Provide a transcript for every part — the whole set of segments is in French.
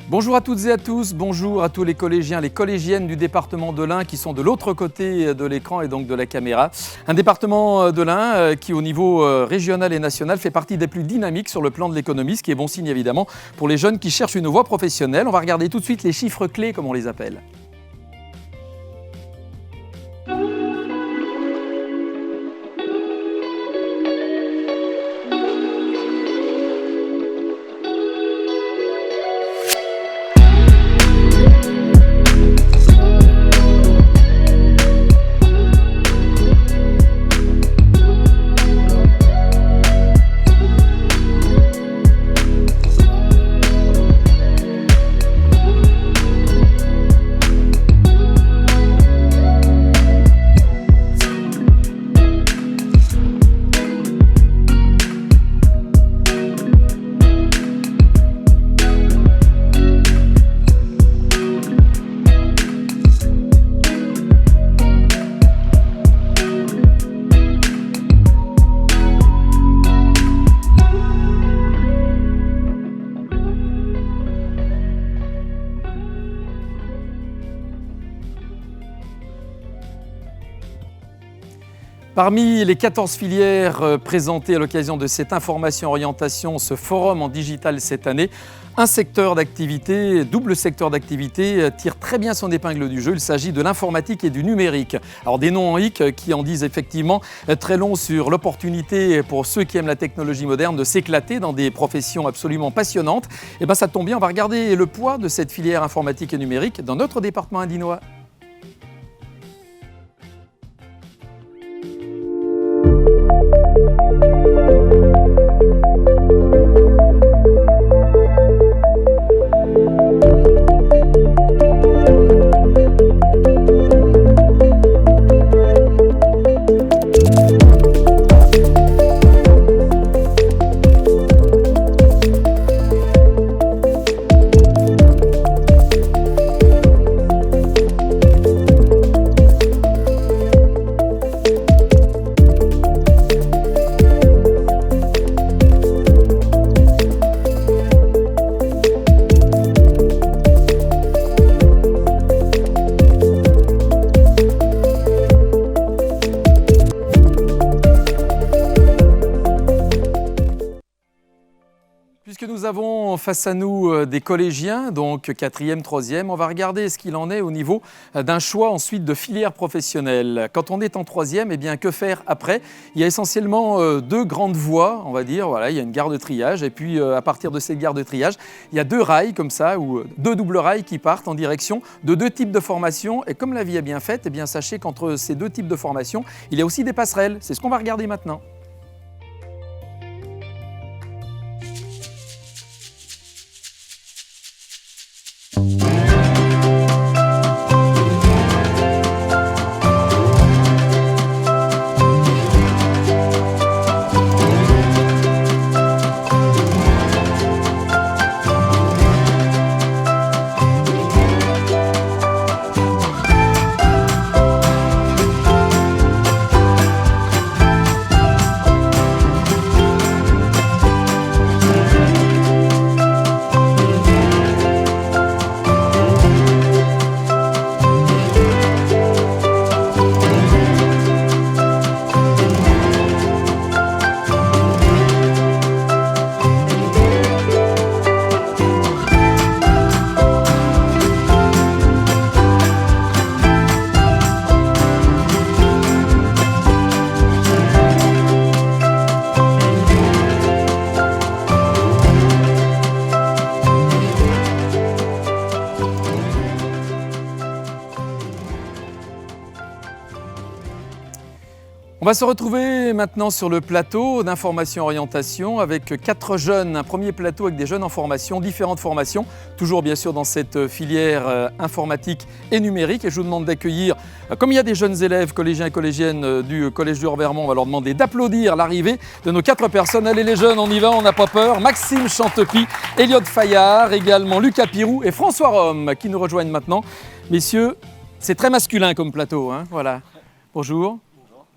Bonjour à toutes et à tous, bonjour à tous les collégiens, les collégiennes du département de l'Ain qui sont de l'autre côté de l'écran et donc de la caméra. Un département de l'Ain qui au niveau régional et national fait partie des plus dynamiques sur le plan de l'économie, ce qui est bon signe évidemment pour les jeunes qui cherchent une voie professionnelle. On va regarder tout de suite les chiffres clés comme on les appelle. Parmi les 14 filières présentées à l'occasion de cette information orientation, ce forum en digital cette année, un secteur d'activité, double secteur d'activité, tire très bien son épingle du jeu. Il s'agit de l'informatique et du numérique. Alors des noms en hic qui en disent effectivement très long sur l'opportunité pour ceux qui aiment la technologie moderne de s'éclater dans des professions absolument passionnantes. Et bien ça tombe bien, on va regarder le poids de cette filière informatique et numérique dans notre département indinois. Puisque nous avons face à nous des collégiens, donc 4e, 3e, on va regarder ce qu'il en est au niveau d'un choix ensuite de filière professionnelle. Quand on est en 3e, eh bien, que faire après? Il y a essentiellement deux grandes voies, on va dire. Voilà, il y a une gare de triage et puis à partir de cette gare de triage, il y a deux rails comme ça, ou deux doubles rails qui partent en direction de deux types de formations. Et comme la vie est bien faite, eh bien, sachez qu'entre ces deux types de formations, il y a aussi des passerelles. C'est ce qu'on va regarder maintenant. On va se retrouver maintenant sur le plateau d'information orientation avec 4 jeunes, un premier plateau avec des jeunes en formation, différentes formations, toujours bien sûr dans cette filière informatique et numérique. Et je vous demande d'accueillir, comme il y a des jeunes élèves, collégiens et collégiennes du Collège du Revermont, on va leur demander d'applaudir l'arrivée de nos 4 personnes. Allez les jeunes, on y va, on n'a pas peur. Maxime Chantepie, Elliot Fayard, également Lucas Pirou et François Rome qui nous rejoignent maintenant. Messieurs, c'est très masculin comme plateau, hein, voilà. Bonjour.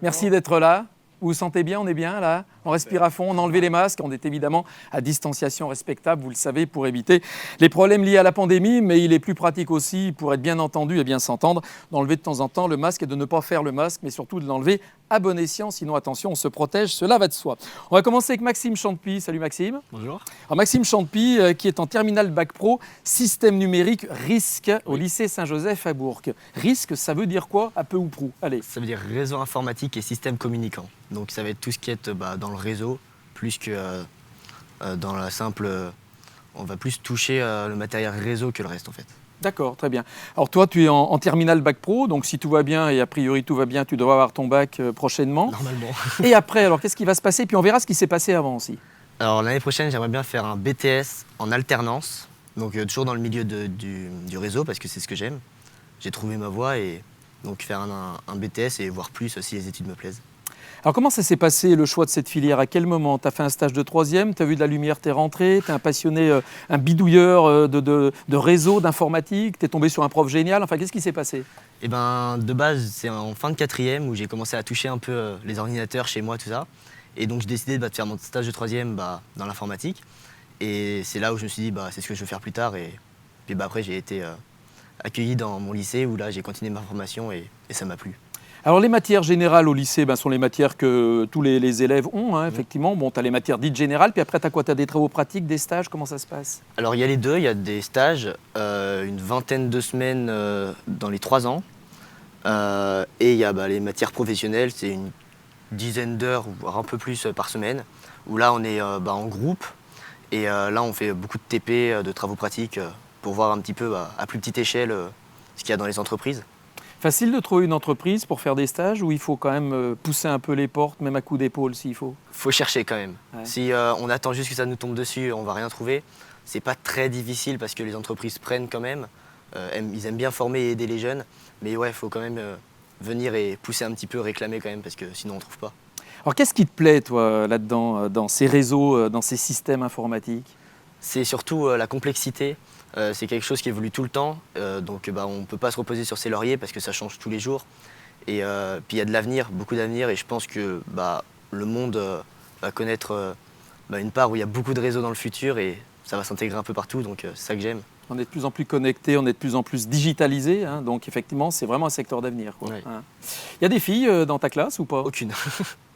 Merci d'être là. Vous vous sentez bien? On est bien là? On respire à fond, on a enlevé les masques, on est évidemment à distanciation respectable, vous le savez, pour éviter les problèmes liés à la pandémie, mais il est plus pratique aussi, pour être bien entendu et bien s'entendre, d'enlever de temps en temps le masque et de ne pas faire le masque, mais surtout de l'enlever à bon escient, sinon attention, on se protège, cela va de soi. On va commencer avec Maxime Chantepie. Salut Maxime. Bonjour. Alors Maxime Chantepie qui est en terminale Bac Pro, système numérique RISC au lycée Saint-Joseph à Bourg. RISC, ça veut dire quoi, à peu ou prou? Allez. Ça veut dire réseau informatique et système communicant. Donc ça va être tout ce qui est dans le réseau, plus que dans la simple... on va plus toucher le matériel réseau que le reste en fait. D'accord, très bien. Alors toi, tu es en terminale Bac Pro, donc si tout va bien, et a priori tout va bien, tu devras avoir ton bac prochainement. Normalement. Et après, alors qu'est-ce qui va se passer? Puis on verra ce qui s'est passé avant aussi. Alors l'année prochaine, j'aimerais bien faire un BTS en alternance, donc toujours dans le milieu du réseau parce que c'est ce que j'aime. J'ai trouvé ma voie et donc faire un BTS et voir plus si les études me plaisent. Alors comment ça s'est passé le choix de cette filière? À quel moment? Tu as fait un stage de troisième, tu as vu de la lumière, tu es rentré, tu es un passionné, un bidouilleur de réseau, d'informatique, tu es tombé sur un prof génial, enfin qu'est-ce qui s'est passé? Et ben de base, c'est en fin de quatrième où j'ai commencé à toucher un peu les ordinateurs chez moi, tout ça. Et donc j'ai décidé de faire mon stage de troisième dans l'informatique. Et c'est là où je me suis dit c'est ce que je veux faire plus tard. Et puis après j'ai été accueilli dans mon lycée où là j'ai continué ma formation et ça m'a plu. Alors les matières générales au lycée sont les matières que tous les élèves ont, hein, effectivement. Bon, tu as les matières dites générales, puis après tu as quoi? Tu as des travaux pratiques, des stages, comment ça se passe? Alors il y a les deux, il y a des stages, une vingtaine de semaines dans les 3 ans. Et il y a les matières professionnelles, c'est une dizaine d'heures, voire un peu plus par semaine, où là on est en groupe. Et là on fait beaucoup de TP, de travaux pratiques, pour voir un petit peu à plus petite échelle ce qu'il y a dans les entreprises. Facile de trouver une entreprise pour faire des stages ou il faut quand même pousser un peu les portes, même à coups d'épaule s'il faut? Faut chercher quand même. Ouais. Si on attend juste que ça nous tombe dessus, on va rien trouver. C'est pas très difficile parce que les entreprises prennent quand même. Ils aiment bien former et aider les jeunes. Mais ouais, il faut quand même venir et pousser un petit peu, réclamer quand même parce que sinon on trouve pas. Alors qu'est-ce qui te plaît toi là-dedans, dans ces réseaux, dans ces systèmes informatiques? C'est surtout la complexité. C'est quelque chose qui évolue tout le temps, donc on ne peut pas se reposer sur ses lauriers parce que ça change tous les jours. Et puis il y a de l'avenir, beaucoup d'avenir, et je pense que le monde va connaître une part où il y a beaucoup de réseaux dans le futur et ça va s'intégrer un peu partout, donc c'est ça que j'aime. On est de plus en plus connectés, on est de plus en plus digitalisés, hein, donc effectivement c'est vraiment un secteur d'avenir. Ouais. Hein. Il y a des filles dans ta classe ou pas? Aucune.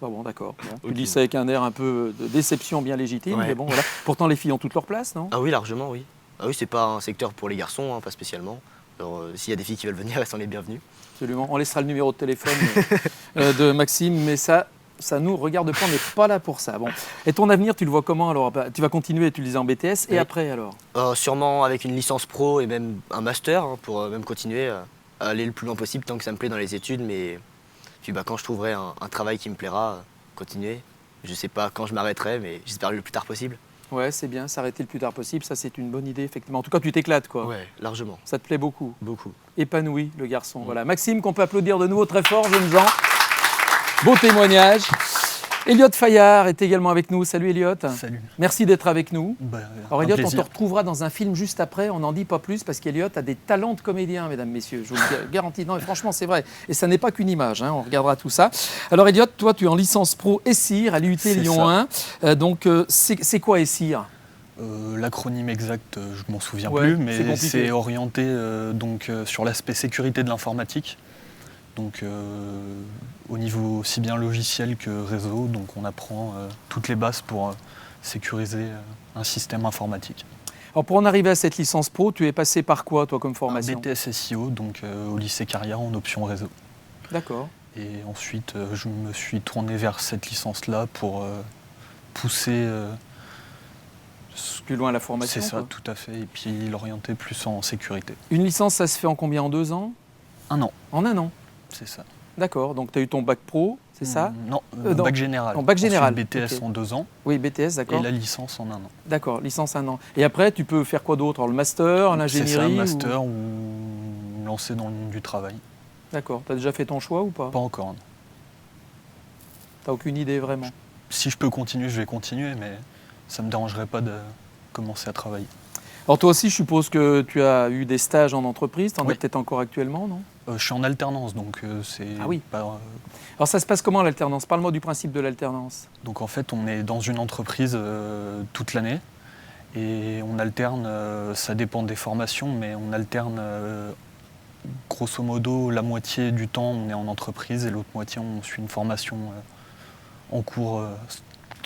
Ah bon, d'accord. Bon. Tu dis ça avec un air un peu de déception bien légitime, ouais. Mais bon voilà. Pourtant les filles ont toute leur place, non? Ah oui, largement, oui. Ah oui, c'est pas un secteur pour les garçons, hein, pas spécialement. Alors s'il y a des filles qui veulent venir, elles sont les bienvenues. Absolument. On laissera le numéro de téléphone de Maxime, mais ça nous regarde pas, on n'est pas là pour ça. Bon. Et ton avenir, tu le vois comment alors? Tu vas continuer, tu le disais en BTS, et après alors? Sûrement avec une licence pro et même un master pour même continuer à aller le plus loin possible tant que ça me plaît dans les études. Mais puis quand je trouverai un travail qui me plaira, continuer. Je sais pas quand je m'arrêterai, mais j'espère le plus tard possible. Ouais, c'est bien, s'arrêter le plus tard possible, ça c'est une bonne idée, effectivement. En tout cas, tu t'éclates, quoi. Ouais, largement. Ça te plaît beaucoup? Beaucoup. Épanoui, le garçon. Voilà. Maxime, qu'on peut applaudir de nouveau très fort, jeunes gens. Beau témoignage. Elliot Fayard est également avec nous. Salut Elliot. Salut. Merci d'être avec nous. Alors Elliot, on te plaisir. retrouvera dans un film juste après, on n'en dit pas plus parce qu'Elliot a des talents de comédien, mesdames, messieurs. Je vous le garantis. Non, et franchement, c'est vrai. Et ça n'est pas qu'une image, hein. On regardera tout ça. Alors Elliot, toi, tu es en licence pro ESSIR à l'IUT Lyon 1. Donc, c'est quoi ESSIR? L'acronyme exact, je m'en souviens Ouais, plus, mais c'est orienté sur l'aspect sécurité de l'informatique. Donc au niveau aussi bien logiciel que réseau, donc on apprend toutes les bases pour sécuriser un système informatique. Alors pour en arriver à cette licence pro, tu es passé par quoi toi comme formation? Un BTS SEO, donc au lycée Carrière en option réseau. D'accord. Et ensuite je me suis tourné vers cette licence-là pour pousser... plus loin la formation. C'est ça, quoi. tout à fait, et puis l'orienter plus en sécurité. Une licence, ça se fait en combien? En 2 ans? 1 an. En 1 an? C'est ça. D'accord, donc tu as eu ton bac pro, c'est ça? Non, non. bac général. En bac général. Ensuite, BTS Okay. en 2 ans. Oui, BTS, d'accord. Et la licence en 1 an. D'accord, licence 1 an. Et après, tu peux faire quoi d'autre? Le master, l'ingénierie? C'est ça, master ou lancer dans le monde du travail. D'accord, tu as déjà fait ton choix ou pas? Pas encore. Non. Tu n'as aucune idée vraiment? Si je peux continuer, je vais continuer, mais ça ne me dérangerait pas de commencer à travailler. Alors toi aussi, je suppose que tu as eu des stages en entreprise, tu en Oui. as peut-être encore actuellement, non? Je suis en alternance, donc c'est Ah oui. pas... Alors ça se passe comment l'alternance? Parle-moi du principe de l'alternance. Donc en fait, on est dans une entreprise toute l'année et on alterne, ça dépend des formations, mais on alterne grosso modo la moitié du temps on est en entreprise et l'autre moitié on suit une formation en cours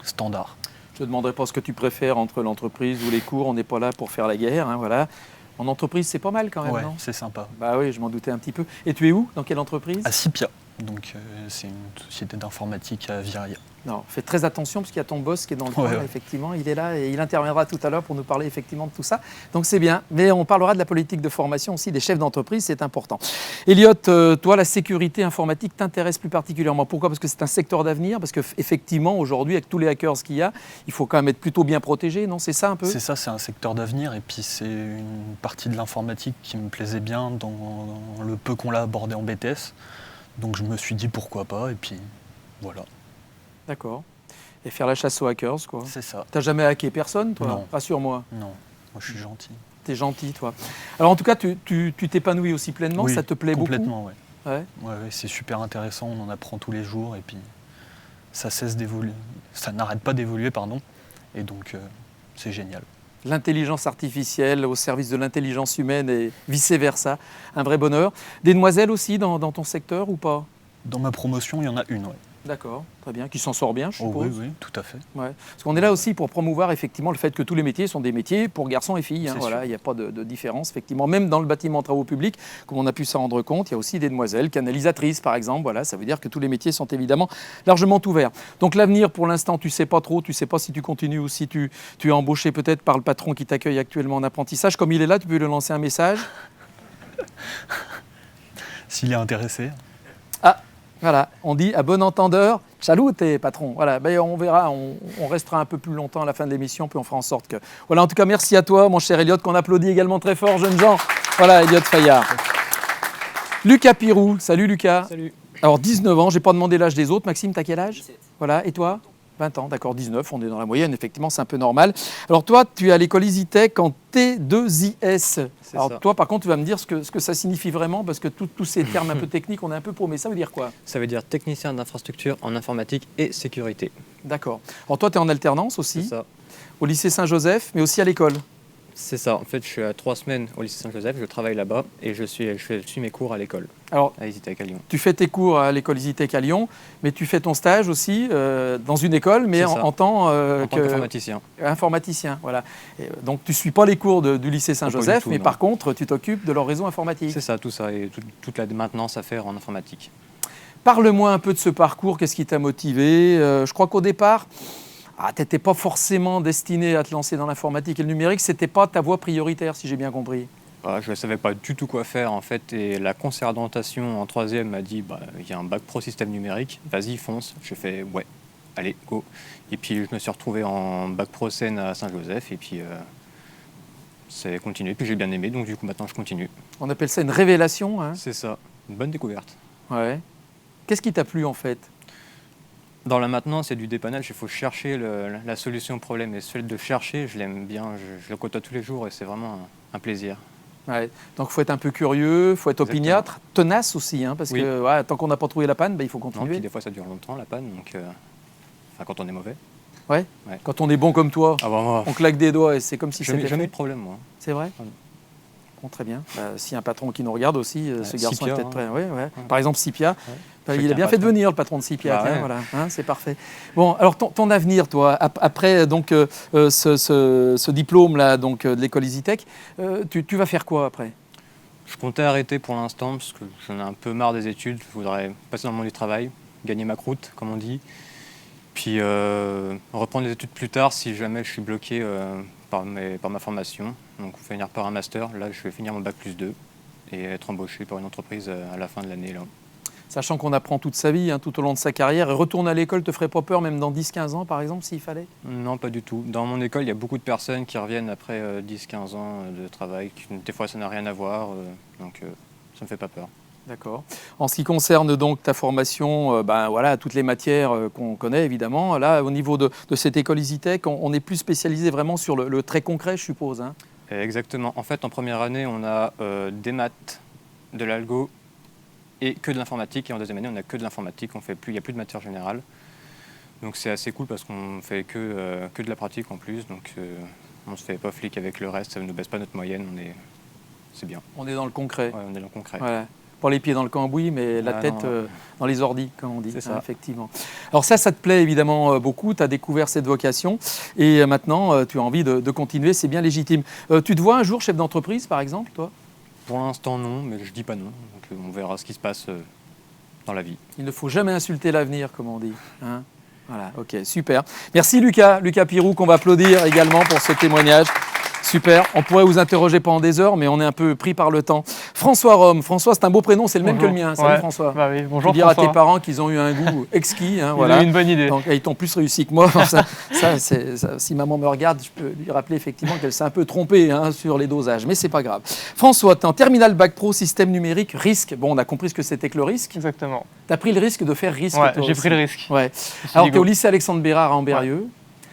standard. Je ne te demanderai pas ce que tu préfères entre l'entreprise ou les cours, on n'est pas là pour faire la guerre, hein, voilà. En entreprise, c'est pas mal quand même, Ouais, non? c'est sympa. Bah oui, je m'en doutais un petit peu. Et tu es où? Dans quelle entreprise? À Cipia, donc c'est une société d'informatique à Viriat. Non, fais très attention parce qu'il y a ton boss qui est dans le coin, Ouais. effectivement, il est là et il interviendra tout à l'heure pour nous parler effectivement de tout ça. Donc c'est bien, mais on parlera de la politique de formation aussi des chefs d'entreprise, c'est important. Elliot, toi, la sécurité informatique t'intéresse plus particulièrement. Pourquoi? Parce que c'est un secteur d'avenir, parce qu'effectivement, aujourd'hui, avec tous les hackers qu'il y a, il faut quand même être plutôt bien protégé, non? C'est ça un peu? C'est ça, c'est un secteur d'avenir et puis c'est une partie de l'informatique qui me plaisait bien dans le peu qu'on l'a abordé en BTS. Donc je me suis dit pourquoi pas et puis voilà. D'accord. Et faire la chasse aux hackers, quoi. C'est ça. T'as jamais hacké personne, toi? Non. Rassure-moi. Non, moi je suis gentil. T'es gentil, toi. Alors en tout cas, tu t'épanouis aussi pleinement, Oui, ça te plaît complètement, beaucoup? ouais. Ouais. Ouais, c'est super intéressant, on en apprend tous les jours et puis ça cesse d'évoluer, ça n'arrête pas d'évoluer, pardon, et donc c'est génial. L'intelligence artificielle au service de l'intelligence humaine et vice-versa, un vrai bonheur. Des demoiselles aussi dans ton secteur ou pas? Dans ma promotion, il y en a une, ouais. D'accord, très bien, qui s'en sort bien, je Oh, suppose. oui, tout à fait. Ouais. Parce qu'on est là aussi pour promouvoir effectivement le fait que tous les métiers sont des métiers pour garçons et filles. Hein, C'est voilà, sûr. il n'y a pas de différence, effectivement. Même dans le bâtiment travaux publics, comme on a pu s'en rendre compte, il y a aussi des demoiselles, canalisatrices par exemple. Voilà, ça veut dire que tous les métiers sont évidemment largement ouverts. Donc l'avenir, pour l'instant, tu ne sais pas trop, tu ne sais pas si tu continues ou si tu es embauché peut-être par le patron qui t'accueille actuellement en apprentissage. Comme il est là, tu peux lui lancer un message. S'il est intéressé. Ah, voilà, on dit à bon entendeur, salute patron. Voilà, ben on verra, on restera un peu plus longtemps à la fin de l'émission, puis on fera en sorte que... Voilà, en tout cas, merci à toi, mon cher Elliot, qu'on applaudit également très fort, jeunes gens. Voilà, Elliot Fayard. Lucas Pirou, salut Lucas. Salut. Alors, 19 ans, je n'ai pas demandé l'âge des autres. Maxime, t'as quel âge? 17. Voilà, et toi? 20 ans, d'accord, 19, on est dans la moyenne, effectivement, c'est un peu normal. Alors toi, tu es à l'école EasyTech en T2IS. Alors ça. toi, par contre, tu vas me dire ce que ça signifie vraiment, parce que tous ces termes un peu techniques, on est un peu paumé. Ça veut dire quoi? Ça veut dire technicien d'infrastructure en informatique et sécurité. D'accord. Alors toi, tu es en alternance C'est aussi, ça. au lycée Saint-Joseph, mais aussi à l'école. C'est ça. En fait, je suis à 3 semaines au lycée Saint-Joseph, je travaille là-bas et je suis mes cours à l'école, Alors, à EasyTech à Lyon. tu fais tes cours à l'école EasyTech à Lyon, mais tu fais ton stage aussi dans une école, mais C'est en, ça. en tant En tant qu'informaticien. informaticien. Voilà. Et, donc tu ne suis pas les cours du lycée Saint-Joseph, tout, mais non. par contre, tu t'occupes de leur réseau informatique. C'est ça, tout ça, et toute la maintenance à faire en informatique. Parle-moi un peu de ce parcours, qu'est-ce qui t'a motivé? Je crois qu'au départ, tu n'étais pas forcément destiné à te lancer dans l'informatique et le numérique, ce n'était pas ta voie prioritaire, si j'ai bien compris. Voilà, je ne savais pas du tout quoi faire en fait, et la conseillère d'orientation en 3e m'a dit il y a un bac pro système numérique, vas-y fonce. Je fais ouais, allez go. Et puis je me suis retrouvé en bac pro scène à Saint-Joseph et puis c'est continué. Puis j'ai bien aimé, donc du coup maintenant je continue. On appelle ça une révélation. Hein. C'est ça, une bonne découverte. Ouais. Qu'est-ce qui t'a plu en fait? Dans la maintenance et du dépannage, il faut chercher la solution au problème. Et ce fait de chercher, je l'aime bien, je le côtoie tous les jours et c'est vraiment un plaisir. Ouais. Donc il faut être un peu curieux, il faut être Exactement. opiniâtre, tenace aussi, hein, parce Oui. que ouais, tant qu'on n'a pas trouvé la panne, il faut Non, continuer. puis des fois ça dure longtemps la panne, donc enfin quand on est mauvais. Ouais. Ouais. Quand on est bon comme toi, Ah bah moi, on claque des doigts et c'est comme si jamais c'était eu de fait. problème moi. C'est vrai? Ah non. Bon, très bien. S'il y a un patron qui nous regarde aussi, ce garçon Cipia, est peut-être hein. prêt. Ouais, ouais. Ouais. Par exemple, Cipia. Ouais. Il Chacun a bien un fait de patron. venir, le patron de Cipia. Bah tiens, ouais. voilà, hein, c'est parfait. Bon, alors ton avenir, toi, après donc, ce diplôme-là donc, de l'école EasyTech, tu vas faire quoi après? Je comptais arrêter pour l'instant parce que j'en ai un peu marre des études. Je voudrais passer dans le monde du travail, gagner ma croûte, comme on dit. Puis reprendre les études plus tard si jamais je suis bloqué par ma formation. Donc finir par un master. Là, je vais finir mon bac plus 2 et être embauché par une entreprise à la fin de l'année. Là. Sachant qu'on apprend toute sa vie, hein, tout au long de sa carrière, et retourner à l'école te ferait pas peur, même dans 10-15 ans, par exemple, s'il fallait? Non, pas du tout. Dans mon école, il y a beaucoup de personnes qui reviennent après 10-15 ans de travail. Des fois, ça n'a rien à voir. Donc ça ne me fait pas peur. D'accord. En ce qui concerne donc ta formation, voilà, toutes les matières qu'on connaît évidemment, là au niveau de cette école EasyTech, on est plus spécialisé vraiment sur le très concret, je suppose. Hein. Exactement. En fait, en première année, on a des maths, de l'algo et que de l'informatique. Et en deuxième année, on n'a que de l'informatique, il n'y a plus de matière générale. Donc c'est assez cool parce qu'on fait que de la pratique en plus. Donc on ne se fait pas flic avec le reste, ça ne nous baisse pas notre moyenne, c'est bien. On est dans le concret. Ouais, on est dans le concret. Voilà. Pas les pieds dans le cambouis, mais la tête dans les ordis, comme on dit. C'est ça. Effectivement. Alors ça te plaît évidemment beaucoup, tu as découvert cette vocation et maintenant tu as envie de continuer, c'est bien légitime. Tu te vois un jour chef d'entreprise, par exemple, toi ? Pour l'instant, non, mais je ne dis pas non. Donc on verra ce qui se passe dans la vie. Il ne faut jamais insulter l'avenir, comme on dit. Hein ? Voilà, ok, super. Merci Lucas Pirou, qu'on va applaudir également pour ce témoignage. Super, on pourrait vous interroger pendant des heures, mais on est un peu pris par le temps. François Rome, François, c'est un beau prénom, c'est le même que le mien. Salut François. Bah oui, bonjour Tu diras à François. tes parents qu'ils ont eu un goût exquis. Hein, Ils voilà. ont eu une bonne idée. Donc, ils t'ont plus réussi que moi. Ça, si maman me regarde, je peux lui rappeler effectivement qu'elle s'est un peu trompée sur les dosages, mais c'est pas grave. François, tu es en terminale bac pro, système numérique, risque. Bon, on a compris ce que c'était que le risque. Exactement. Tu as pris le risque de faire risque. Ouais, toi j'ai aussi. pris le risque. Ouais. Je me suis Alors, dit tu es au go. lycée Alexandre Bérard à Ambérieux.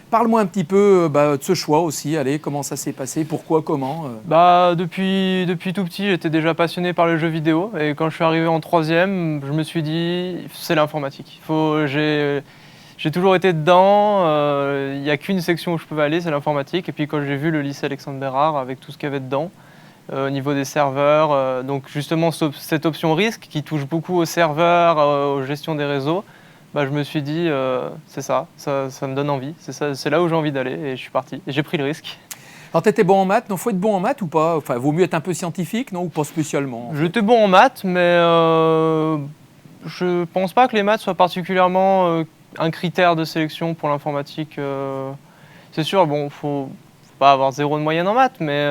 Parle-moi un petit peu de ce choix aussi. Allez, comment ça s'est passé? Pourquoi? Comment Bah, depuis tout petit, j'étais déjà passionné par le jeu vidéo. Et quand je suis arrivé en troisième, je me suis dit, c'est l'informatique. J'ai toujours été dedans. Il n'y a qu'une section où je pouvais aller, c'est l'informatique. Et puis quand j'ai vu le lycée Alexandre Bérard avec tout ce qu'il y avait dedans, au niveau des serveurs, donc justement cette option risque qui touche beaucoup aux serveurs, aux gestions des réseaux, bah, je me suis dit, c'est ça me donne envie, c'est là où j'ai envie d'aller et je suis parti. Et j'ai pris le risque. Alors, tu étais bon en maths? Non, faut être bon en maths ou pas? Enfin, vaut mieux être un peu scientifique, non? Ou pas spécialement? J'étais bon en maths, mais je pense pas que les maths soient particulièrement un critère de sélection pour l'informatique. C'est sûr, bon, faut pas avoir 0 de moyenne en maths, mais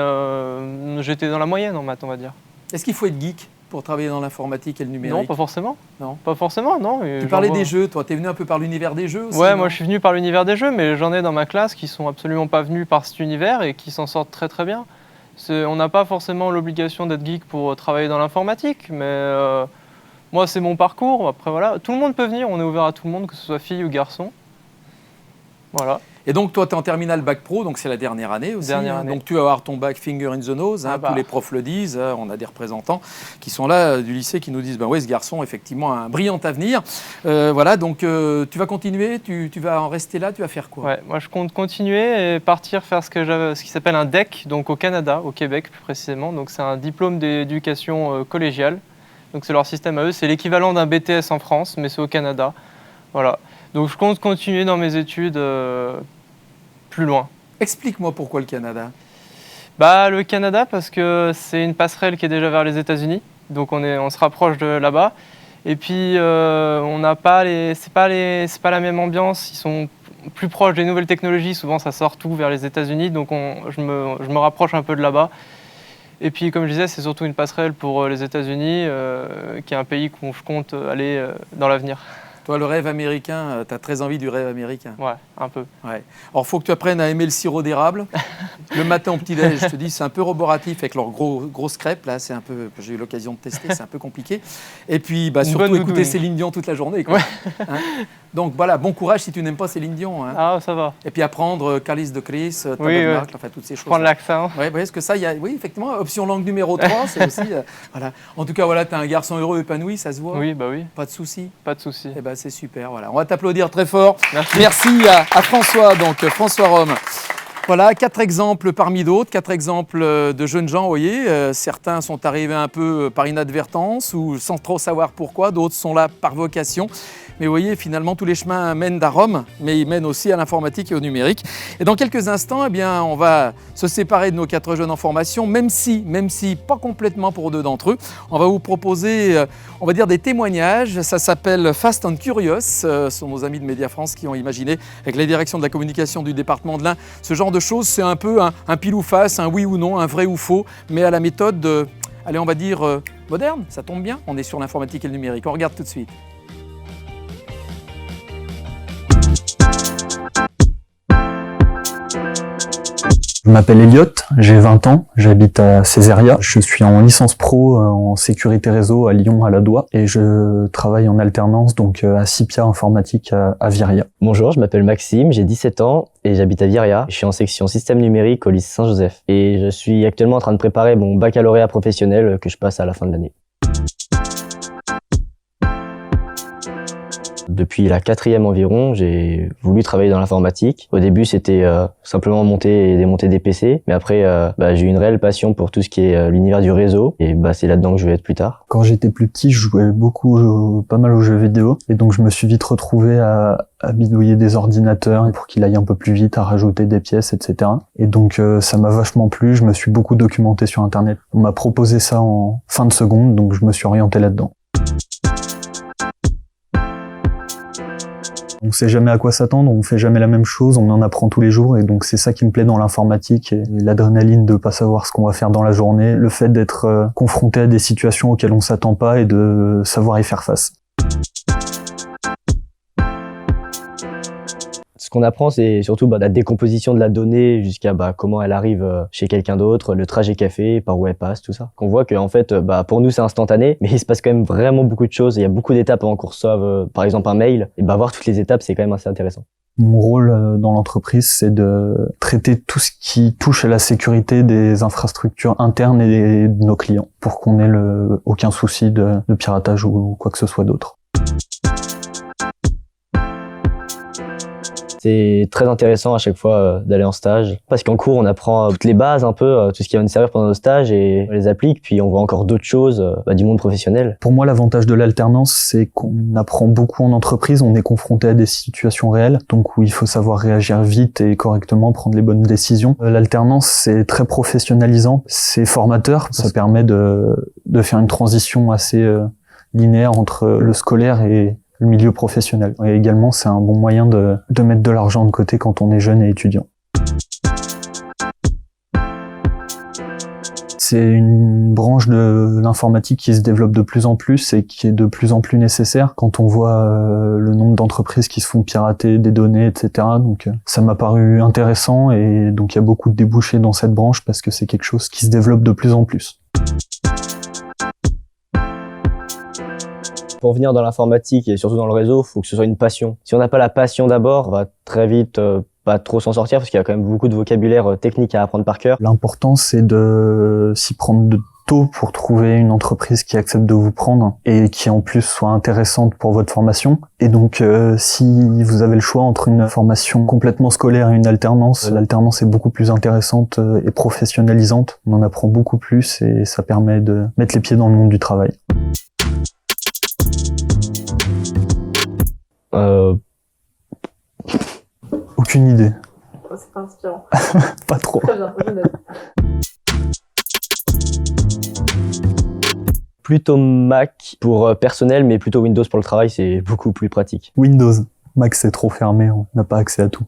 j'étais dans la moyenne en maths, on va dire. Est-ce qu'il faut être geek pour travailler dans l'informatique et le numérique? Non, pas forcément. Non. Pas forcément, non. Tu parlais des jeux, toi, tu es venu un peu par l'univers des jeux aussi? Ouais, non? moi je suis venu par l'univers des jeux, mais j'en ai dans ma classe qui sont absolument pas venus par cet univers et qui s'en sortent très très bien. On n'a pas forcément l'obligation d'être geek pour travailler dans l'informatique, mais moi c'est mon parcours. Après voilà, tout le monde peut venir, on est ouvert à tout le monde, que ce soit fille ou garçon. Voilà. Et donc, toi, tu es en terminale bac pro, donc c'est la dernière année aussi. Dernière année. Donc, tu vas avoir ton bac finger in the nose. Ah bah. Tous les profs le disent. On a des représentants qui sont là du lycée qui nous disent ouais, ce garçon, effectivement, a un brillant avenir. Voilà, donc tu vas continuer, tu vas en rester là, tu vas faire quoi? Ouais, moi je compte continuer et partir faire ce qui s'appelle un DEC, donc au Canada, au Québec plus précisément. Donc c'est un diplôme d'éducation collégiale. Donc c'est leur système à eux. C'est l'équivalent d'un BTS en France, mais c'est au Canada. Voilà. Donc je compte continuer dans mes études plus loin. Explique-moi pourquoi le Canada. Bah, le Canada parce que c'est une passerelle qui est déjà vers les États-Unis, donc on se rapproche de là-bas. Et puis on n'a pas c'est pas la même ambiance. Ils sont plus proches des nouvelles technologies. Souvent ça sort tout vers les États-Unis, donc je me rapproche un peu de là-bas. Et puis comme je disais, c'est surtout une passerelle pour les États-Unis, qui est un pays où je compte aller dans l'avenir. Toi, le rêve américain, tu as très envie du rêve américain. Ouais, un peu. Ouais. Alors, il faut que tu apprennes à aimer le sirop d'érable. Le matin au petit-déj, je te dis, c'est un peu roboratif avec leurs grosses crêpes. Là, c'est un peu, j'ai eu l'occasion de tester, c'est un peu compliqué. Et puis, surtout écouter Céline Dion toute la journée. Quoi. Ouais. Hein? Donc, voilà, bon courage si tu n'aimes pas Céline Dion. Hein. Ah, ça va. Et puis, apprendre Calice de Chris, Tabernacle, enfin, toutes ces choses. Prendre l'accent. Ouais, est-ce que ça, oui, effectivement, option langue numéro 3, c'est aussi. Voilà. En tout cas, voilà, tu es un garçon heureux, épanoui, ça se voit. Oui, bah oui. Pas de soucis. Pas de soucis. Eh ben, c'est super. Voilà. On va t'applaudir très fort. Merci. Merci à François, donc François Rome. Voilà, 4 exemples parmi d'autres, 4 exemples de jeunes gens, vous voyez. Certains sont arrivés un peu par inadvertance ou sans trop savoir pourquoi, d'autres sont là par vocation. Mais vous voyez, finalement, tous les chemins mènent à Rome, mais ils mènent aussi à l'informatique et au numérique. Et dans quelques instants, eh bien, on va se séparer de nos 4 jeunes en formation, même si pas complètement pour 2 d'entre eux. On va vous proposer, on va dire, des témoignages. Ça s'appelle Fast and Curious. Ce sont nos amis de Média France qui ont imaginé, avec la direction de la communication du département de l'Ain, ce genre de choses. C'est un peu un pile ou face, un oui ou non, un vrai ou faux, mais à la méthode, allez, on va dire, moderne. Ça tombe bien, on est sur l'informatique et le numérique. On regarde tout de suite. Je m'appelle Elliot, j'ai 20 ans, j'habite à Césaria. Je suis en licence pro en sécurité réseau à Lyon, à la Doua, et je travaille en alternance donc à Cipia Informatique à Viria. Bonjour, je m'appelle Maxime, j'ai 17 ans et j'habite à Viria. Je suis en section système numérique au lycée Saint-Joseph et je suis actuellement en train de préparer mon baccalauréat professionnel que je passe à la fin de l'année. Depuis la 4e environ, j'ai voulu travailler dans l'informatique. Au début, c'était simplement monter et démonter des PC, mais après, j'ai eu une réelle passion pour tout ce qui est l'univers du réseau, et c'est là-dedans que je vais être plus tard. Quand j'étais plus petit, je jouais pas mal aux jeux vidéo, et donc je me suis vite retrouvé à bidouiller des ordinateurs pour qu'il aille un peu plus vite, à rajouter des pièces, etc. Et donc ça m'a vachement plu, je me suis beaucoup documenté sur Internet. On m'a proposé ça en fin de seconde, donc je me suis orienté là-dedans. On sait jamais à quoi s'attendre, on fait jamais la même chose, on en apprend tous les jours, et donc c'est ça qui me plaît dans l'informatique, et l'adrénaline de pas savoir ce qu'on va faire dans la journée, le fait d'être confronté à des situations auxquelles on s'attend pas et de savoir y faire face. Ce qu'on apprend, c'est surtout la décomposition de la donnée jusqu'à comment elle arrive chez quelqu'un d'autre, le trajet qu'elle fait, par où elle passe, tout ça. Qu'on voit que en fait, pour nous c'est instantané, mais il se passe quand même vraiment beaucoup de choses. Il y a beaucoup d'étapes avant qu'on reçoive, par exemple, un mail. Et voir toutes les étapes, c'est quand même assez intéressant. Mon rôle dans l'entreprise, c'est de traiter tout ce qui touche à la sécurité des infrastructures internes et de nos clients, pour qu'on ait aucun souci de piratage ou quoi que ce soit d'autre. C'est très intéressant à chaque fois d'aller en stage, parce qu'en cours on apprend toutes les bases un peu, tout ce qui va nous servir pendant nos stages, et on les applique, puis on voit encore d'autres choses du monde professionnel. Pour moi, l'avantage de l'alternance, c'est qu'on apprend beaucoup en entreprise, on est confronté à des situations réelles, donc où il faut savoir réagir vite et correctement, prendre les bonnes décisions. L'alternance, c'est très professionnalisant, c'est formateur, ça permet de faire une transition assez linéaire entre le scolaire et le milieu professionnel. Et également, c'est un bon moyen de mettre de l'argent de côté quand on est jeune et étudiant. C'est une branche de l'informatique qui se développe de plus en plus et qui est de plus en plus nécessaire quand on voit le nombre d'entreprises qui se font pirater des données, etc. Donc ça m'a paru intéressant, et donc il y a beaucoup de débouchés dans cette branche parce que c'est quelque chose qui se développe de plus en plus. Pour venir dans l'informatique et surtout dans le réseau, il faut que ce soit une passion. Si on n'a pas la passion d'abord, on va très vite pas trop s'en sortir, parce qu'il y a quand même beaucoup de vocabulaire technique à apprendre par cœur. L'important, c'est de s'y prendre de tôt pour trouver une entreprise qui accepte de vous prendre et qui en plus soit intéressante pour votre formation. Et donc si vous avez le choix entre une formation complètement scolaire et une alternance, l'alternance est beaucoup plus intéressante et professionnalisante. On en apprend beaucoup plus et ça permet de mettre les pieds dans le monde du travail. Aucune idée. C'est pas inspirant. Pas trop. Très bien, je note. Plutôt Mac pour personnel, mais plutôt Windows pour le travail, c'est beaucoup plus pratique. Windows. Mac, c'est trop fermé, on n'a pas accès à tout.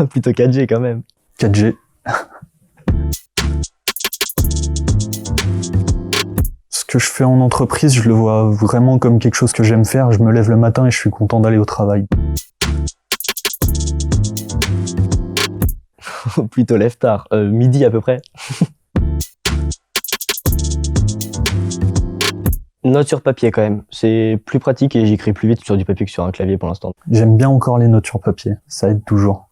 Plutôt 4G quand même. 4G. Ce que je fais en entreprise, je le vois vraiment comme quelque chose que j'aime faire. Je me lève le matin et je suis content d'aller au travail. Plutôt lève tard. Midi à peu près. Notes sur papier quand même. C'est plus pratique et j'écris plus vite sur du papier que sur un clavier pour l'instant. J'aime bien encore les notes sur papier. Ça aide toujours.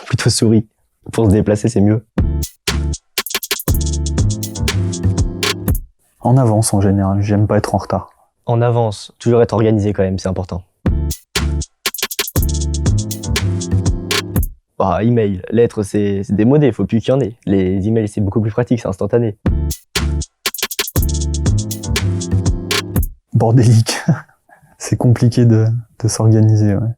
Plutôt souris. Pour se déplacer, c'est mieux. En avance en général, j'aime pas être en retard. En avance, toujours être organisé quand même, c'est important. Email, lettres, c'est démodé, faut plus qu'il y en ait. Les emails, c'est beaucoup plus pratique, c'est instantané. Bordélique. C'est compliqué de s'organiser, ouais.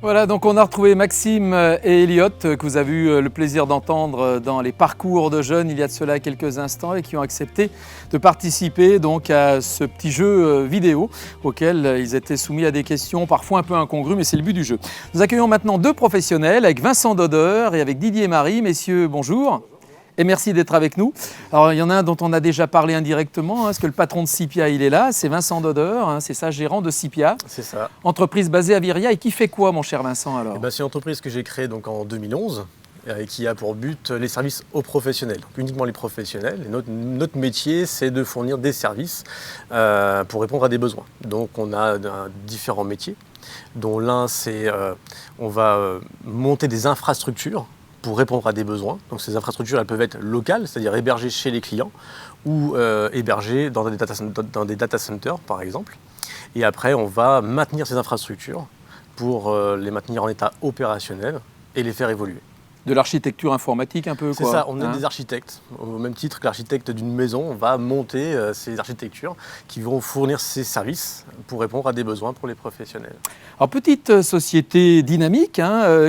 Voilà, donc on a retrouvé Maxime et Elliot, que vous avez eu le plaisir d'entendre dans les parcours de jeunes il y a de cela quelques instants, et qui ont accepté de participer donc à ce petit jeu vidéo auquel ils étaient soumis à des questions parfois un peu incongrues, mais c'est le but du jeu. Nous accueillons maintenant deux professionnels avec Vincent Dodeur et avec Didier Marie. Messieurs, bonjour. Et merci d'être avec nous. Alors, il y en a un dont on a déjà parlé indirectement, parce que le patron de Cipia, il est là, c'est Vincent Dodeur, c'est ça, gérant de Cipia. C'est ça. Entreprise basée à Viria, et qui fait quoi, mon cher Vincent, alors ? C'est une entreprise que j'ai créée donc, en 2011, et qui a pour but les services aux professionnels, donc uniquement les professionnels. Et notre métier, c'est de fournir des services pour répondre à des besoins. Donc on a différents métiers. dont l'un c'est on va monter des infrastructures pour répondre à des besoins. Donc ces infrastructures, elles peuvent être locales, c'est-à-dire hébergées chez les clients ou hébergées dans des data centers, par exemple. Et après, on va maintenir ces infrastructures pour les maintenir en état opérationnel et les faire évoluer. De l'architecture informatique un peu, C'est quoi. ça, on est des architectes. Au même titre que l'architecte d'une maison, on va monter ces architectures qui vont fournir ces services pour répondre à des besoins pour les professionnels. Alors, petite société dynamique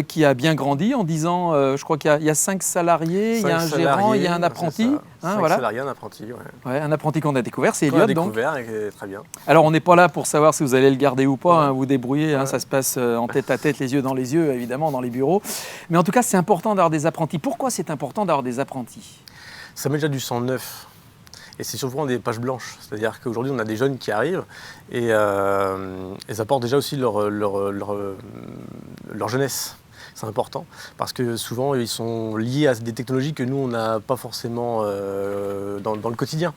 qui a bien grandi en 10 ans. Je crois qu'il y a 5 salariés, il y a un gérant, il y a un apprenti. 5 voilà. salariés, un apprenti. Ouais. Ouais, un apprenti qu'on a découvert, c'est On a Elliot. Donc. découvert, et très bien. Alors, on n'est pas là pour savoir si vous allez le garder ou pas, Ouais. vous débrouillez, Ouais. ça se passe en tête à tête, les yeux dans les yeux, évidemment, dans les bureaux. Mais en tout cas, c'est important d'avoir des apprentis. Pourquoi c'est important d'avoir des apprentis? Ça met déjà du sang neuf. Et c'est souvent des pages blanches. C'est-à-dire qu'aujourd'hui, on a des jeunes qui arrivent et ils apportent déjà aussi leur jeunesse. C'est important parce que souvent, ils sont liés à des technologies que nous, on n'a pas forcément dans le quotidien.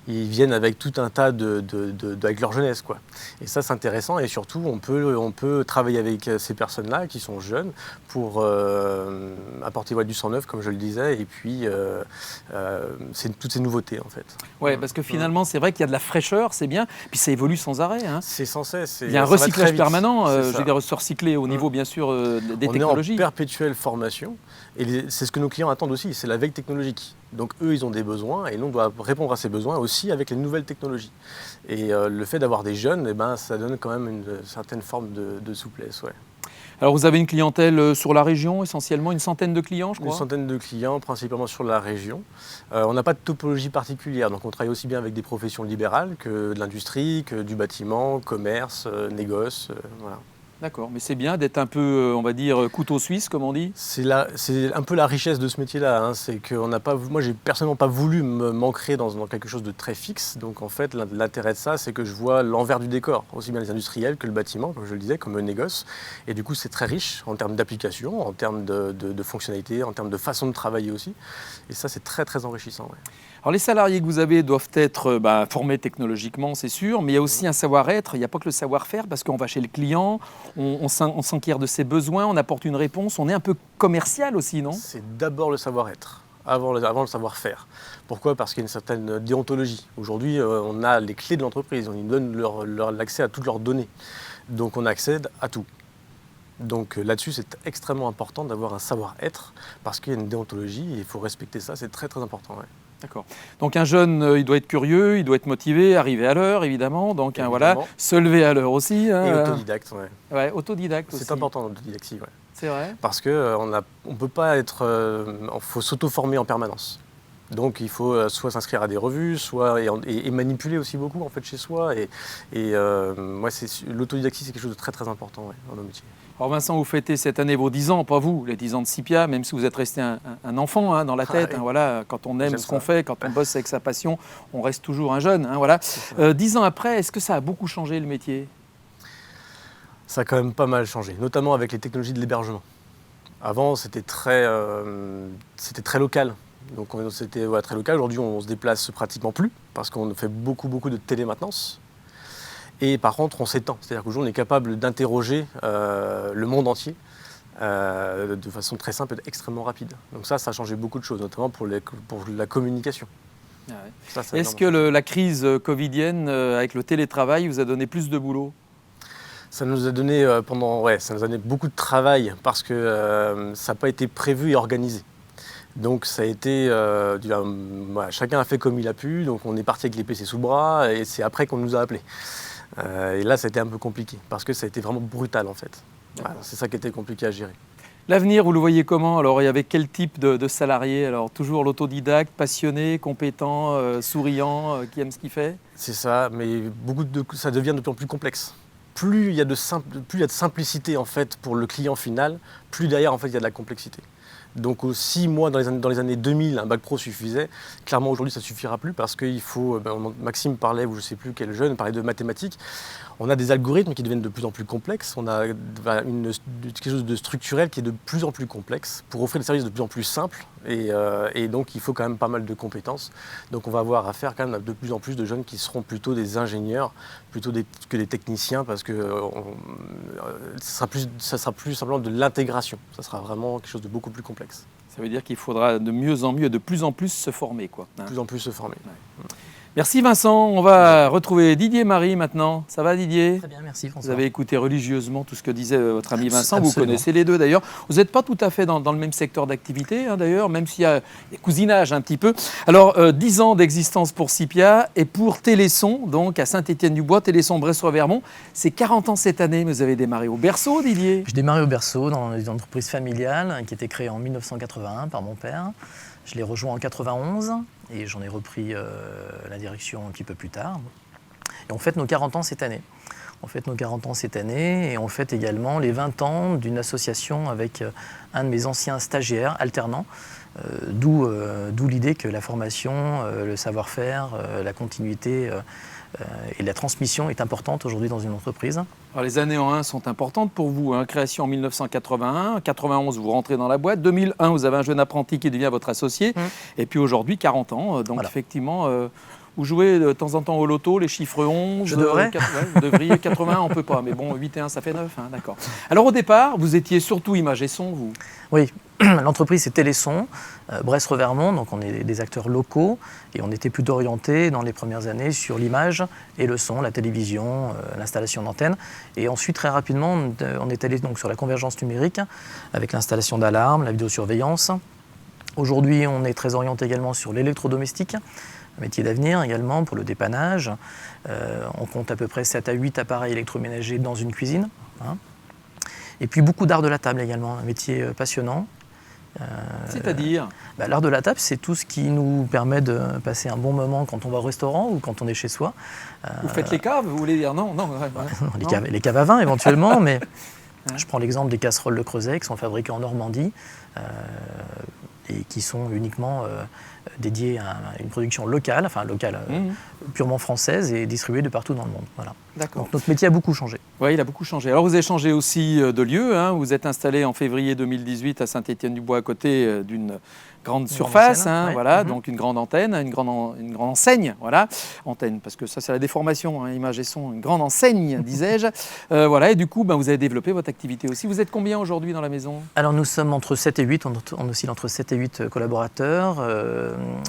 Ils viennent avec tout un tas avec leur jeunesse, quoi. Et ça, c'est intéressant. Et surtout, on peut travailler avec ces personnes-là qui sont jeunes pour apporter du sang neuf, comme je le disais, et puis c'est toutes ces nouveautés, en fait. Ouais, parce que finalement, c'est vrai qu'il y a de la fraîcheur, c'est bien, puis ça évolue sans arrêt. C'est sans cesse. Il y a un ça va recyclage très vite. permanent, C'est je ça. veux dire, se recycler au niveau, bien sûr, des On technologies. est en perpétuelle formation et c'est ce que nos clients attendent aussi, c'est la veille technologique. Donc eux, ils ont des besoins et nous, on doit répondre à ces besoins aussi avec les nouvelles technologies. Et le fait d'avoir des jeunes, ça donne quand même une certaine forme de souplesse. Ouais. Alors, vous avez une clientèle sur la région, essentiellement, une centaine de clients, je Une crois. centaine de clients, principalement sur la région. On n'a pas de topologie particulière, donc on travaille aussi bien avec des professions libérales que de l'industrie, que du bâtiment, commerce, négoce, voilà. D'accord, mais c'est bien d'être un peu, on va dire, couteau suisse, comme on dit. C'est un peu la richesse de ce métier-là. Hein. C'est que moi, j'ai personnellement pas voulu m'ancrer dans quelque chose de très fixe. Donc en fait, l'intérêt de ça, c'est que je vois l'envers du décor, aussi bien les industriels que le bâtiment, comme je le disais, comme le négoce. Et du coup, c'est très riche en termes d'application, en termes de fonctionnalité, en termes de façon de travailler aussi. Et ça, c'est très très enrichissant. Ouais. Alors, les salariés que vous avez doivent être formés technologiquement, c'est sûr, mais il y a aussi un savoir-être, il n'y a pas que le savoir-faire, parce qu'on va chez le client, on s'enquiert de ses besoins, on apporte une réponse, on est un peu commercial aussi, non? C'est d'abord le savoir-être, avant le savoir-faire. Pourquoi? Parce qu'il y a une certaine déontologie. Aujourd'hui, on a les clés de l'entreprise, on nous donne l'accès à toutes leurs données. Donc on accède à tout. Donc là-dessus, c'est extrêmement important d'avoir un savoir-être, parce qu'il y a une déontologie, et il faut respecter ça, c'est très très important. Ouais. D'accord. Donc un jeune, il doit être curieux, il doit être motivé, arriver à l'heure, évidemment. Donc voilà, se lever à l'heure aussi. Et autodidacte, ouais. Ouais, autodidacte aussi. C'est important l'autodidactie, ouais. C'est vrai. Parce qu'on peut pas être... Il faut s'auto-former en permanence. Donc il faut soit s'inscrire à des revues, soit et manipuler aussi beaucoup en fait chez soi. Moi, l'autodidactie, c'est quelque chose de très très important dans nos métiers. Alors Vincent, vous fêtez cette année vos 10 ans, pas vous, les 10 ans de Scipia, même si vous êtes resté un enfant dans la tête. Voilà, quand on aime ce qu'on fait, quand on bosse avec sa passion, on reste toujours un jeune. Voilà. 10 ans après, est-ce que ça a beaucoup changé le métier? Ça a quand même pas mal changé, notamment avec les technologies de l'hébergement. Avant, c'était très local. Donc c'était très local. Aujourd'hui, on se déplace pratiquement plus parce qu'on fait beaucoup de télémaintenance. Et par contre, on s'étend. C'est-à-dire qu'aujourd'hui, on est capable d'interroger le monde entier de façon très simple et extrêmement rapide. Donc ça a changé beaucoup de choses, notamment pour la communication. Ah ouais. Est-ce que la crise covidienne avec le télétravail vous a donné plus de boulot? Ça nous a donné ça nous a donné beaucoup de travail parce que ça n'a pas été prévu et organisé. Donc ça a été, chacun a fait comme il a pu, donc on est parti avec les PC sous le bras et c'est après qu'on nous a appelés. Et là, ça a été un peu compliqué parce que ça a été vraiment brutal en fait. Voilà, c'est ça qui était compliqué à gérer. L'avenir, vous le voyez comment? Alors, il y avait quel type de salarié? Alors, toujours l'autodidacte, passionné, compétent, souriant, qui aime ce qu'il fait? C'est ça, mais ça devient de plus en plus complexe. Plus il y a de simplicité en fait pour le client final, plus derrière en fait il y a de la complexité. Donc aussi, moi, dans les années 2000, un bac pro suffisait. Clairement, aujourd'hui, ça ne suffira plus parce qu'il faut, Maxime parlait, ou je ne sais plus quel jeune, parlait de mathématiques. On a des algorithmes qui deviennent de plus en plus complexes. On a quelque chose de structurel qui est de plus en plus complexe pour offrir des services de plus en plus simples. Et donc, il faut quand même pas mal de compétences. Donc, on va avoir affaire quand même à de plus en plus de jeunes qui seront plutôt des ingénieurs, plutôt que des techniciens, parce que ça sera plus simplement de l'intégration. Ça sera vraiment quelque chose de beaucoup plus complexe. Ça veut dire qu'il faudra de mieux en mieux et de plus en plus se former, quoi. De plus en plus se former. Ouais. Merci Vincent. On va retrouver Didier Marie maintenant. Ça va Didier? Très bien, merci François. Vous avez écouté religieusement tout ce que disait votre ami Vincent. Absolument. Vous connaissez les deux d'ailleurs. Vous n'êtes pas tout à fait dans le même secteur d'activité d'ailleurs, même s'il y a des cousinages un petit peu. Alors 10 ans d'existence pour Cipia et pour Téléson, donc à Saint-Étienne-du-Bois, Téléson Brest-Revermont. C'est 40 ans cette année, mais vous avez démarré au berceau Didier? J'ai démarré au berceau dans une entreprise familiale qui a été créée en 1981 par mon père. Je l'ai rejoint en 91 et j'en ai repris la direction un petit peu plus tard. Et on fête nos 40 ans cette année. On fête nos 40 ans cette année et on fête également les 20 ans d'une association avec un de mes anciens stagiaires alternants, d'où l'idée que la formation, le savoir-faire, la continuité et la transmission est importante aujourd'hui dans une entreprise. Alors, les années en 1 sont importantes pour vous. Création en 1981, 91 vous rentrez dans la boîte, 2001 vous avez un jeune apprenti qui devient votre associé, et puis aujourd'hui 40 ans. Donc voilà. Effectivement, vous jouez de temps en temps au loto, les chiffres 11, je devrais. 80, vous devriez, 80 on ne peut pas, mais bon 8 et 1 ça fait 9, d'accord. Alors au départ, vous étiez surtout image et son, vous? Oui, l'entreprise c'est Téléson, Brest-Revermont, donc on est des acteurs locaux et on était plutôt orienté dans les premières années sur l'image et le son, la télévision, l'installation d'antennes. Et ensuite très rapidement on est allé donc sur la convergence numérique avec l'installation d'alarmes, la vidéosurveillance. Aujourd'hui on est très orienté également sur l'électrodomestique, un métier d'avenir également pour le dépannage. On compte à peu près 7 à 8 appareils électroménagers dans une cuisine. Et puis beaucoup d'art de la table également, un métier passionnant. C'est-à-dire l'art de la table, c'est tout ce qui nous permet de passer un bon moment quand on va au restaurant ou quand on est chez soi. Vous faites les caves, vous voulez dire? Non. Les caves à vin éventuellement, mais je prends l'exemple des casseroles Le Creuset qui sont fabriquées en Normandie et qui sont uniquement dédiées à une production locale, purement française et distribuée de partout dans le monde. Voilà. D'accord. Donc notre métier a beaucoup changé. Oui, il a beaucoup changé. Alors vous avez changé aussi de lieu. Vous êtes installé en février 2018 à Saint-Étienne-du-Bois à côté d'une grande surface, voilà, donc une grande antenne, une grande enseigne, voilà, antenne, parce que ça c'est la déformation, image et son, une grande enseigne, disais-je, voilà, et du coup, vous avez développé votre activité aussi. Vous êtes combien aujourd'hui dans la maison? Alors nous sommes entre 7 et 8, on oscille entre 7 et 8 collaborateurs,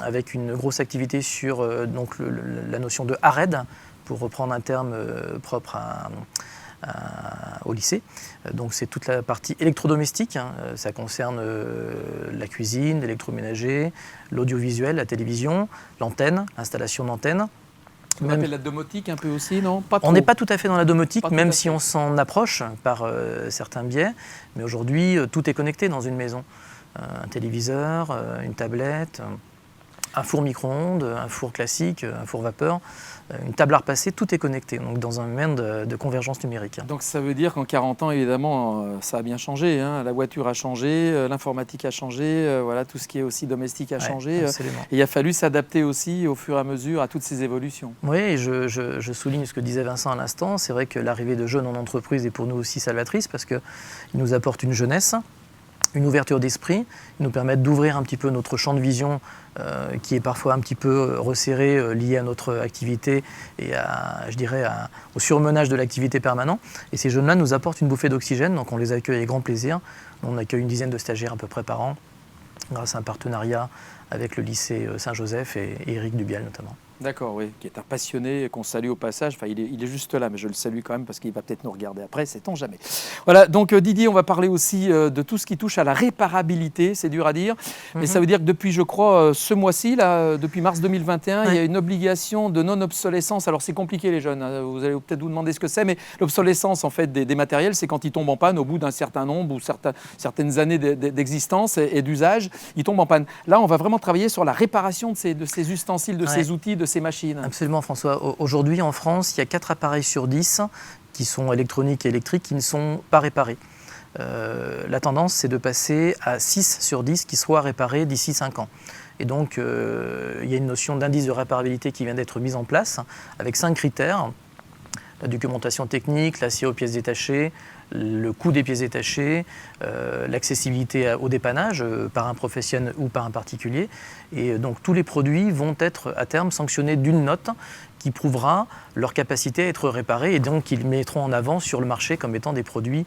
avec une grosse activité sur donc la notion de ARED, pour reprendre un terme propre au lycée. Donc c'est toute la partie électrodomestique, ça concerne la cuisine, l'électroménager, l'audiovisuel, la télévision, l'antenne, l'installation d'antenne. On appelle la domotique un peu aussi, non? Pas trop. On n'est pas tout à fait dans la domotique, même si on s'en approche par certains biais, mais aujourd'hui tout est connecté dans une maison. Un téléviseur, une tablette, un four micro-ondes, un four classique, un four vapeur, une table à repasser, tout est connecté, donc dans un domaine de convergence numérique. Donc ça veut dire qu'en 40 ans, évidemment, ça a bien changé. La voiture a changé, l'informatique a changé, voilà, tout ce qui est aussi domestique a changé. Absolument. Et il a fallu s'adapter aussi au fur et à mesure à toutes ces évolutions. Oui, et je souligne ce que disait Vincent à l'instant. C'est vrai que l'arrivée de jeunes en entreprise est pour nous aussi salvatrice parce qu'ils nous apportent une jeunesse, une ouverture d'esprit, ils nous permettent d'ouvrir un petit peu notre champ de vision qui est parfois un petit peu resserré, lié à notre activité et au surmenage de l'activité permanent. Et ces jeunes-là nous apportent une bouffée d'oxygène, donc on les accueille avec grand plaisir. On accueille une dizaine de stagiaires à peu près par an, grâce à un partenariat avec le lycée Saint-Joseph et Éric Dubial notamment. D'accord, oui, qui est un passionné qu'on salue au passage. Enfin, il est juste là, mais je le salue quand même parce qu'il va peut-être nous regarder après, sait-on jamais. Voilà, donc Didier, on va parler aussi de tout ce qui touche à la réparabilité, c'est dur à dire, mais ça veut dire que depuis, je crois, ce mois-ci, là, depuis mars 2021, il y a une obligation de non-obsolescence. Alors c'est compliqué les jeunes, vous allez peut-être vous demander ce que c'est, mais l'obsolescence en fait des matériels, c'est quand ils tombent en panne au bout d'un certain nombre ou certaines années d'existence et d'usage, ils tombent en panne. Là, on va vraiment travailler sur la réparation de ces ustensiles, de ces outils, de ces machines. Absolument François. Aujourd'hui en France, il y a 4 appareils sur 10 qui sont électroniques et électriques qui ne sont pas réparés. la tendance c'est de passer à 6 sur 10 qui soient réparés d'ici 5 ans. Et donc il y a une notion d'indice de réparabilité qui vient d'être mise en place avec 5 critères. La documentation technique, l'accès aux pièces détachées, le coût des pièces détachées, l'accessibilité au dépannage par un professionnel ou par un particulier. Et donc tous les produits vont être à terme sanctionnés d'une note qui prouvera leur capacité à être réparés et donc ils mettront en avant sur le marché comme étant des produits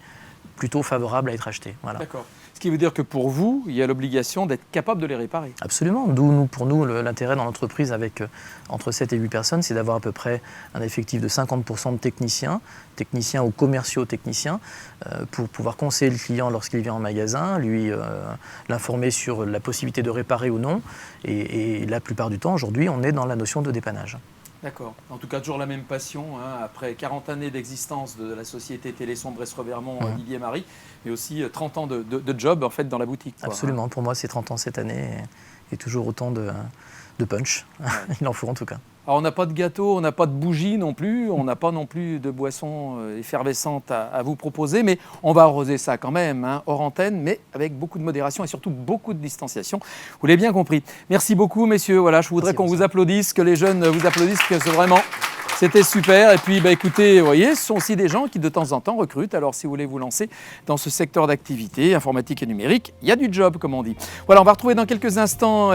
plutôt favorables à être achetés. Voilà. D'accord. Ce qui veut dire que pour vous, il y a l'obligation d'être capable de les réparer. Absolument. Pour nous, l'intérêt dans l'entreprise avec entre 7 et 8 personnes, c'est d'avoir à peu près un effectif de 50% de techniciens ou commerciaux techniciens, pour pouvoir conseiller le client lorsqu'il vient en magasin, lui l'informer sur la possibilité de réparer ou non. Et la plupart du temps, aujourd'hui, on est dans la notion de dépannage. D'accord. En tout cas, toujours la même passion, après 40 années d'existence de la société Téléson Bresse-Revermont, Olivier Marie, mais aussi 30 ans de job en fait, dans la boutique. Absolument. Pour moi, c'est 30 ans cette année et toujours autant de punch. Ouais. Il en faut en tout cas. Alors, on n'a pas de gâteau, on n'a pas de bougies non plus, on n'a pas non plus de boissons effervescentes à vous proposer, mais on va arroser ça quand même, hors antenne, mais avec beaucoup de modération et surtout beaucoup de distanciation. Vous l'avez bien compris. Merci beaucoup, messieurs. Voilà, je voudrais qu'on vous applaudisse, que les jeunes vous applaudissent, que c'est vraiment... C'était super. Et puis, écoutez, vous voyez, ce sont aussi des gens qui, de temps en temps, recrutent. Alors, si vous voulez vous lancer dans ce secteur d'activité, informatique et numérique, il y a du job, comme on dit. Voilà, on va retrouver dans quelques instants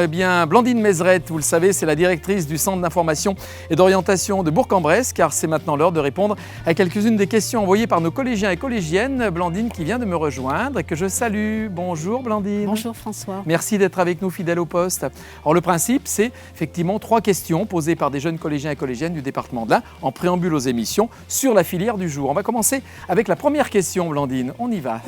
Blandine Mézerette. Vous le savez, c'est la directrice du Centre d'information et d'orientation de Bourg-en-Bresse, car c'est maintenant l'heure de répondre à quelques-unes des questions envoyées par nos collégiens et collégiennes. Blandine qui vient de me rejoindre et que je salue. Bonjour, Blandine. Bonjour, François. Merci d'être avec nous, fidèle au poste. Alors, le principe, c'est effectivement 3 questions posées par des jeunes collégiens et collégiennes du département de l'Ain, en préambule aux émissions sur la filière du jour. On va commencer avec la première question, Blandine. On y va.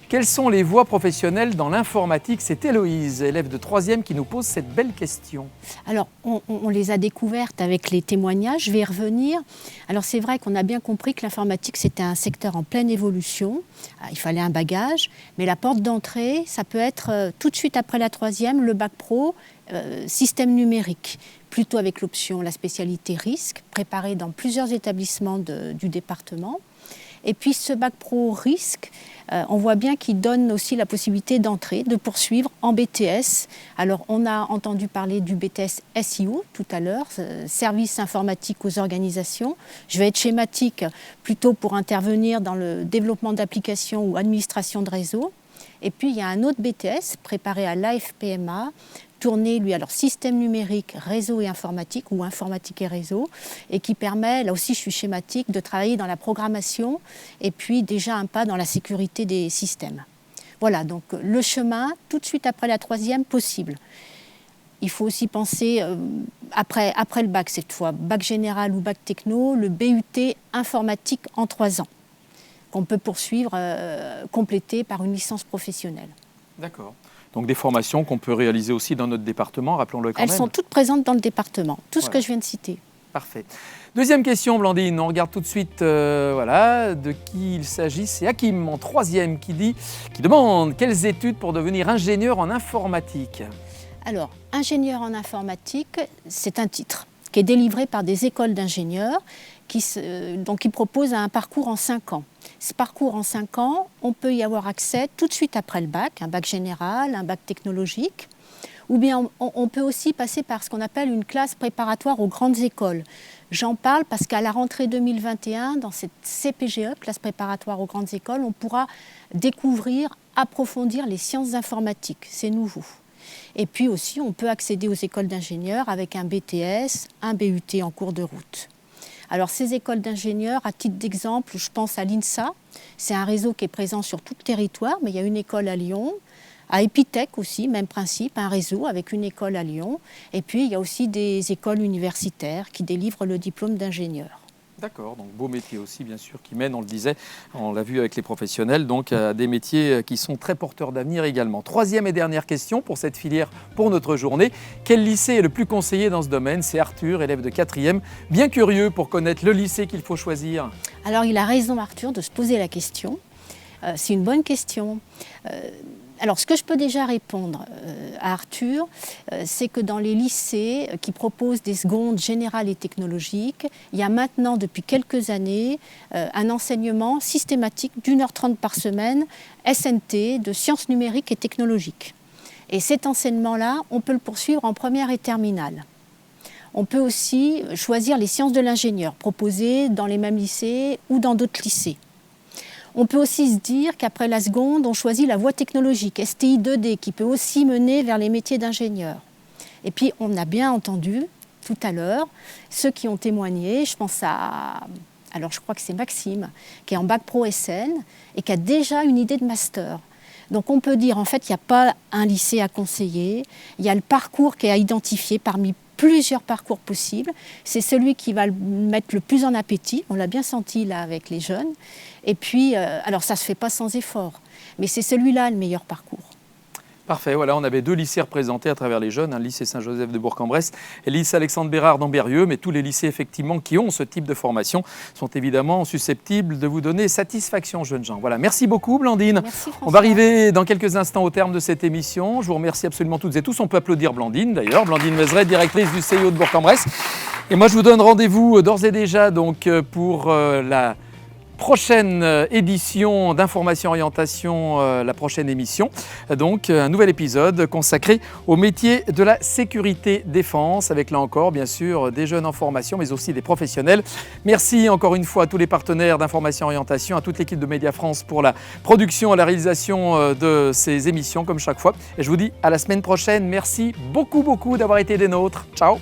Quelles sont les voies professionnelles dans l'informatique? C'est Héloïse, élève de 3e, qui nous pose cette belle question. Alors, on les a découvertes avec les témoignages, je vais y revenir. Alors, c'est vrai qu'on a bien compris que l'informatique, c'était un secteur en pleine évolution. Il fallait un bagage, mais la porte d'entrée, ça peut être tout de suite après la 3e, le bac pro, système numérique, plutôt avec l'option la spécialité risque, préparée dans plusieurs établissements du département. Et puis ce bac pro risque, on voit bien qu'il donne aussi la possibilité d'entrer, de poursuivre en BTS. Alors on a entendu parler du BTS SIO tout à l'heure, service informatique aux organisations. Je vais être schématique plutôt pour intervenir dans le développement d'applications ou administration de réseau. Et puis il y a un autre BTS préparé à l'AFPMA, tourné, lui, alors système numérique, réseau et informatique, ou informatique et réseau, et qui permet, là aussi je suis schématique, de travailler dans la programmation et puis déjà un pas dans la sécurité des systèmes. Voilà, donc le chemin, tout de suite après la 3e, possible. Il faut aussi penser, après le bac cette fois, bac général ou bac techno, le BUT informatique en 3 ans, qu'on peut poursuivre, compléter par une licence professionnelle. D'accord. Donc des formations qu'on peut réaliser aussi dans notre département, rappelons-le quand même. Elles sont toutes présentes dans le département, tout ce que je viens de citer. Parfait. Deuxième question, Blandine. On regarde tout de suite de qui il s'agit. C'est Hakim, en 3e, qui demande quelles études pour devenir ingénieur en informatique. Alors, ingénieur en informatique, c'est un titre qui est délivré par des écoles d'ingénieurs qui proposent un parcours en 5 ans. Ce parcours en 5 ans, on peut y avoir accès tout de suite après le bac, un bac général, un bac technologique, ou bien on peut aussi passer par ce qu'on appelle une classe préparatoire aux grandes écoles. J'en parle parce qu'à la rentrée 2021, dans cette CPGE, classe préparatoire aux grandes écoles, on pourra découvrir, approfondir les sciences informatiques. C'est nouveau. Et puis aussi, on peut accéder aux écoles d'ingénieurs avec un BTS, un BUT en cours de route. Alors ces écoles d'ingénieurs, à titre d'exemple, je pense à l'INSA. C'est un réseau qui est présent sur tout le territoire, mais il y a une école à Lyon. À Epitech aussi, même principe, un réseau avec une école à Lyon. Et puis il y a aussi des écoles universitaires qui délivrent le diplôme d'ingénieur. D'accord, donc beau métier aussi bien sûr qui mène, on le disait, on l'a vu avec les professionnels, donc à des métiers qui sont très porteurs d'avenir également. 3e et dernière question pour cette filière, pour notre journée. Quel lycée est le plus conseillé dans ce domaine? C'est Arthur, élève de 4e, bien curieux pour connaître le lycée qu'il faut choisir. Alors il a raison Arthur de se poser la question, c'est une bonne question. Alors, ce que je peux déjà répondre à Arthur, c'est que dans les lycées qui proposent des secondes générales et technologiques, il y a maintenant, depuis quelques années, un enseignement systématique d'1h30 par semaine, SNT, de sciences numériques et technologiques. Et cet enseignement-là, on peut le poursuivre en première et terminale. On peut aussi choisir les sciences de l'ingénieur, proposées dans les mêmes lycées ou dans d'autres lycées. On peut aussi se dire qu'après la seconde, on choisit la voie technologique, STI 2D, qui peut aussi mener vers les métiers d'ingénieur. Et puis, on a bien entendu tout à l'heure ceux qui ont témoigné. Je pense alors je crois que c'est Maxime, qui est en bac pro SN et qui a déjà une idée de master. Donc on peut dire en fait qu'il n'y a pas un lycée à conseiller, il y a le parcours qui est à identifier parmi plusieurs parcours possibles. C'est celui qui va le mettre le plus en appétit, on l'a bien senti là avec les jeunes. Et puis, alors ça ne se fait pas sans effort, mais c'est celui-là le meilleur parcours. Parfait, voilà, on avait 2 lycées représentés à travers les jeunes, le lycée Saint-Joseph de Bourg-en-Bresse et le lycée Alexandre Bérard d'Ambérieux, mais tous les lycées effectivement qui ont ce type de formation sont évidemment susceptibles de vous donner satisfaction, jeunes gens. Voilà, merci beaucoup Blandine. Merci, François. On va arriver dans quelques instants au terme de cette émission. Je vous remercie absolument toutes et tous. On peut applaudir Blandine d'ailleurs, Blandine Mézeret, directrice du CIO de Bourg-en-Bresse. Et moi je vous donne rendez-vous d'ores et déjà donc, pour la prochaine édition d'Information Orientation, la prochaine émission. Donc un nouvel épisode consacré au métier de la sécurité défense, avec là encore bien sûr des jeunes en formation mais aussi des professionnels. Merci encore une fois à tous les partenaires d'Information Orientation, à toute l'équipe de Média France pour la production et la réalisation de ces émissions comme chaque fois. Et je vous dis à la semaine prochaine. Merci beaucoup d'avoir été des nôtres. Ciao.